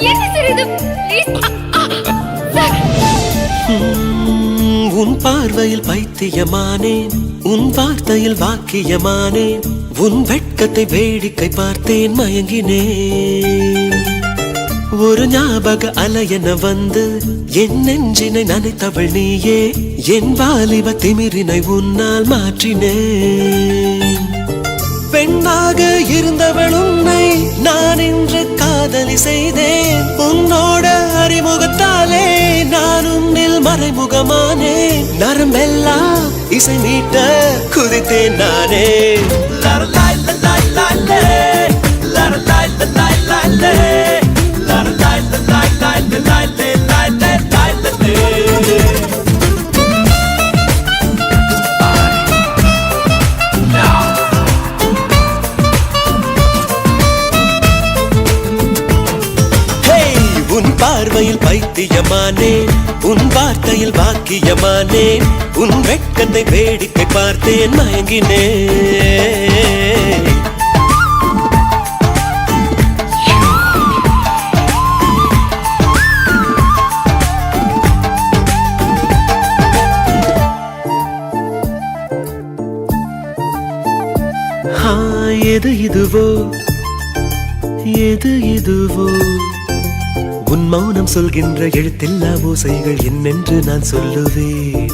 என்ன சார் இது? உன் பார்வையில் பைத்தியமானேன், உன் வார்த்தையில் வாக்கியமானேன், உன் வெட்கத்தை வேடிக்கை பார்த்தேன் மயங்கினேன். ஒரு ஞாபக அலையென வந்து என் நெஞ்சினை நனைத்தவள் நீயே, என் வாலிப திமிரினை உன்னால் மாற்றினேன். பெண்ணாக இருந்தவள் உன்னை நான் இன்று காதலி செய்தேன். உன்னோட அறிமுகத்தாலே நான் உன்னில் மறைமுகமானேன். நரம்பெல்லாம் இசை மீட்ட குதித்தேன் நானே. உன் பார்வையில் பைத்தியமானேன், உன் வார்த்தையில் வாக்கியமானேன், உன் வெட்கத்தை வேடிக்கை பார்த்தேன் மயங்கினேன். எது இதுவோ எது இதுவோ, உன் மௌனம் சொல்கின்ற எழுத்தில்லா ஓசைகள் என்னென்று நான் சொல்லுவேன்.